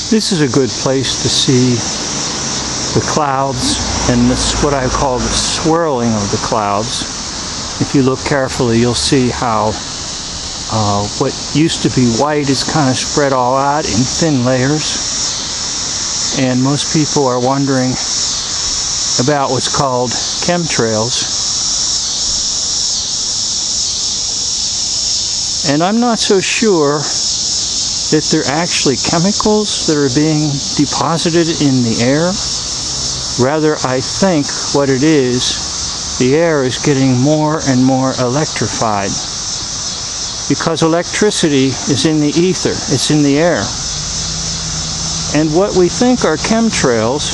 This is a good place to see the clouds and this, what I call the swirling of the clouds. If you look carefully, you'll see how what used to be white is kind of spread all out in thin layers. And most people are wondering about what's called chemtrails. And I'm not so sure that they're actually chemicals that are being deposited in the air. Rather, I think what it is, the air is getting more and more electrified. Because electricity is in the ether, it's in the air. And what we think are chemtrails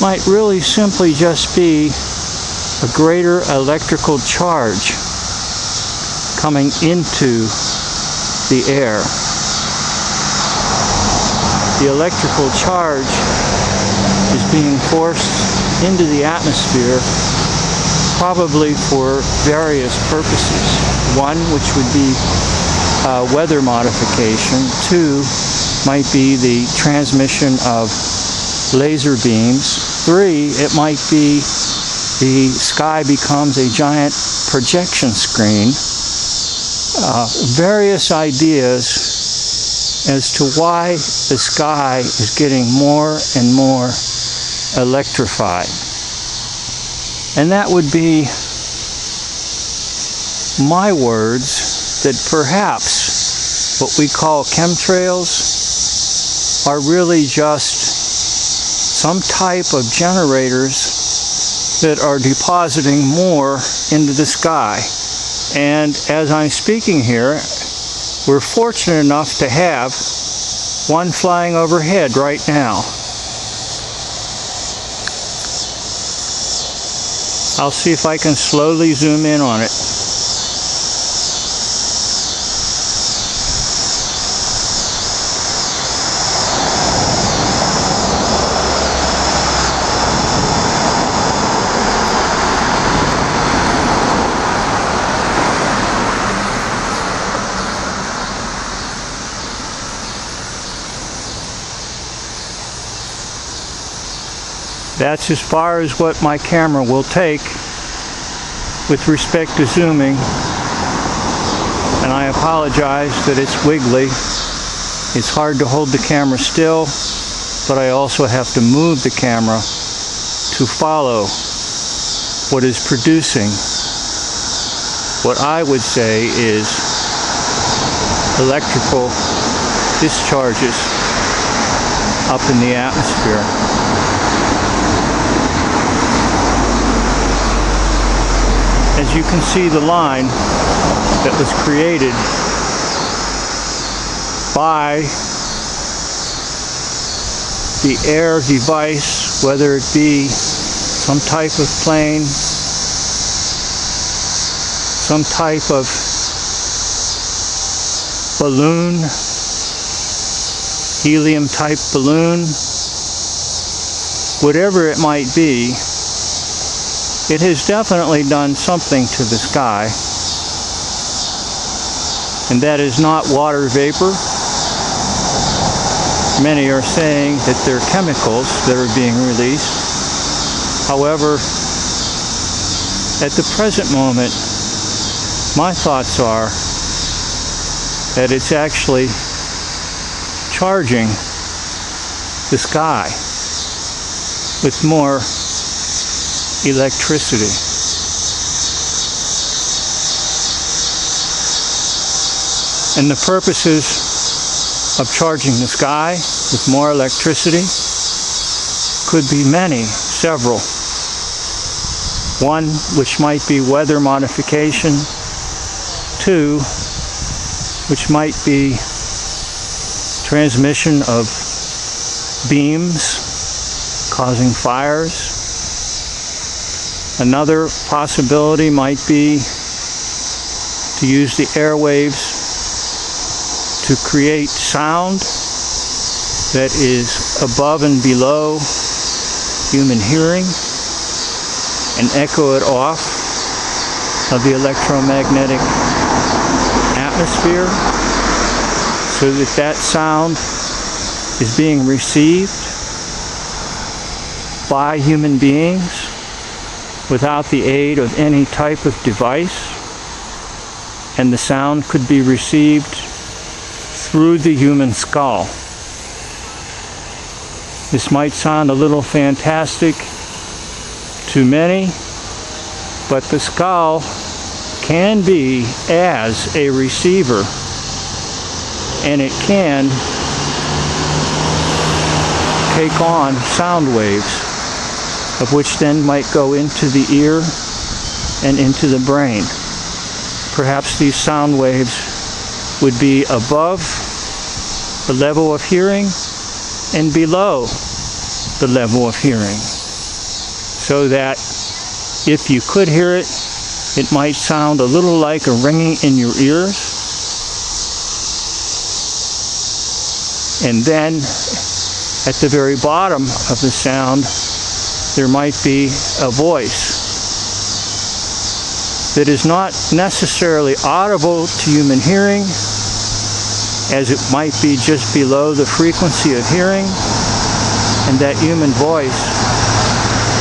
might really simply just be a greater electrical charge coming into the air. The electrical charge is being forced into the atmosphere, probably for various purposes. One, which would be weather modification. Two, might be the transmission of laser beams. Three, it might be the sky becomes a giant projection screen. Various ideas as to why the sky is getting more and more electrified. And that would be my words that perhaps what we call chemtrails are really just some type of generators that are depositing more into the sky. And as I'm speaking here, we're fortunate enough to have one flying overhead right now. I'll see if I can slowly zoom in on it. That's as far as what my camera will take with respect to zooming, and I apologize that it's wiggly. It's hard to hold the camera still, but I also have to move the camera to follow what is producing what I would say is electrical discharges up in the atmosphere. As you can see, the line that was created by the air device, whether it be some type of plane, some type of balloon, helium type balloon, whatever it might be, it has definitely done something to the sky, and that is not water vapor. Many are saying that they're chemicals that are being released. However, at the present moment, my thoughts are that it's actually charging the sky with more electricity. And the purposes of charging the sky with more electricity could be many, several. One, which might be weather modification. Two, which might be transmission of beams causing fires. Another possibility might be to use the airwaves to create sound that is above and below human hearing and echo it off of the electromagnetic atmosphere, so that that sound is being received by human beings without the aid of any type of device, and the sound could be received through the human skull. This might sound a little fantastic to many, but the skull can be as a receiver, and it can take on sound waves, of which then might go into the ear and into the brain. Perhaps these sound waves would be above the level of hearing and below the level of hearing, so that if you could hear it, it might sound a little like a ringing in your ears. And then at the very bottom of the sound, there might be a voice that is not necessarily audible to human hearing, as it might be just below the frequency of hearing, and that human voice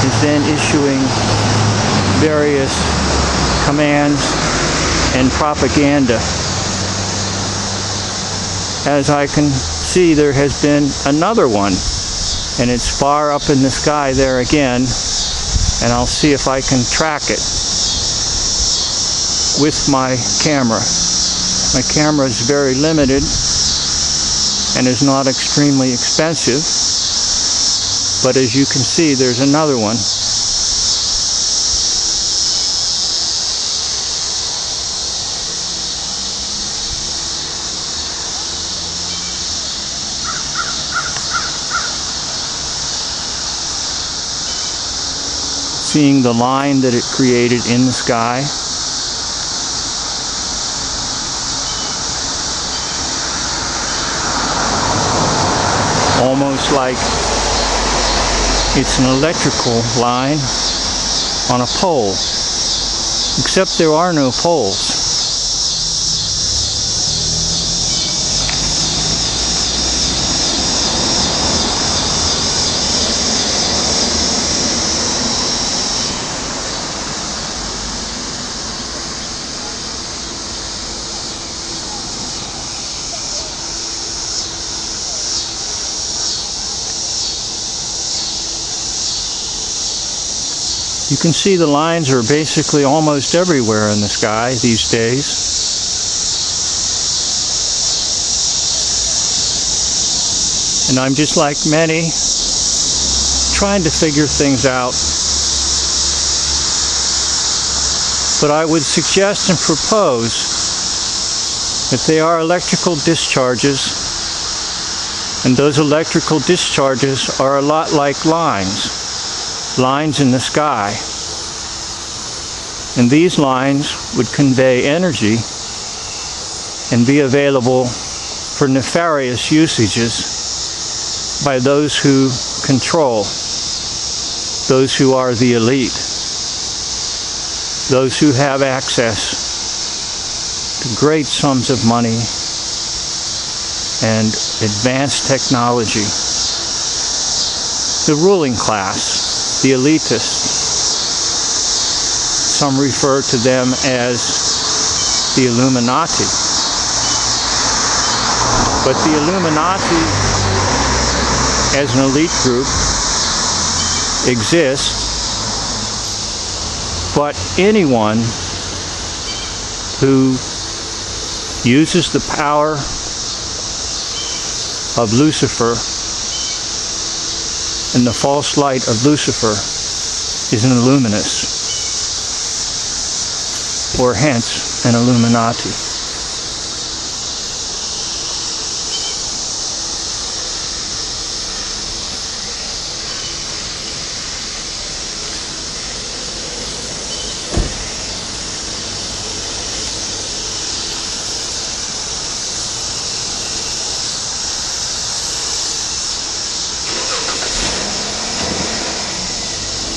is then issuing various commands and propaganda. As I can see, there has been another one, and it's far up in the sky there again, and I'll see if I can track it with my camera. My camera is very limited and is not extremely expensive, but as you can see, there's another one. Seeing the line that it created in the sky. Almost like it's an electrical line on a pole, except there are no poles. You can see the lines are basically almost everywhere in the sky these days. And I'm just like many, trying to figure things out. But I would suggest and propose that they are electrical discharges, and those electrical discharges are a lot like lines in the sky. And these lines would convey energy and be available for nefarious usages by those who control, those who are the elite, those who have access to great sums of money and advanced technology. The ruling class, the elitists. Some refer to them as the Illuminati. But the Illuminati, as an elite group, exists. But anyone who uses the power of Lucifer and the false light of Lucifer is an Illuminist, or hence an Illuminati.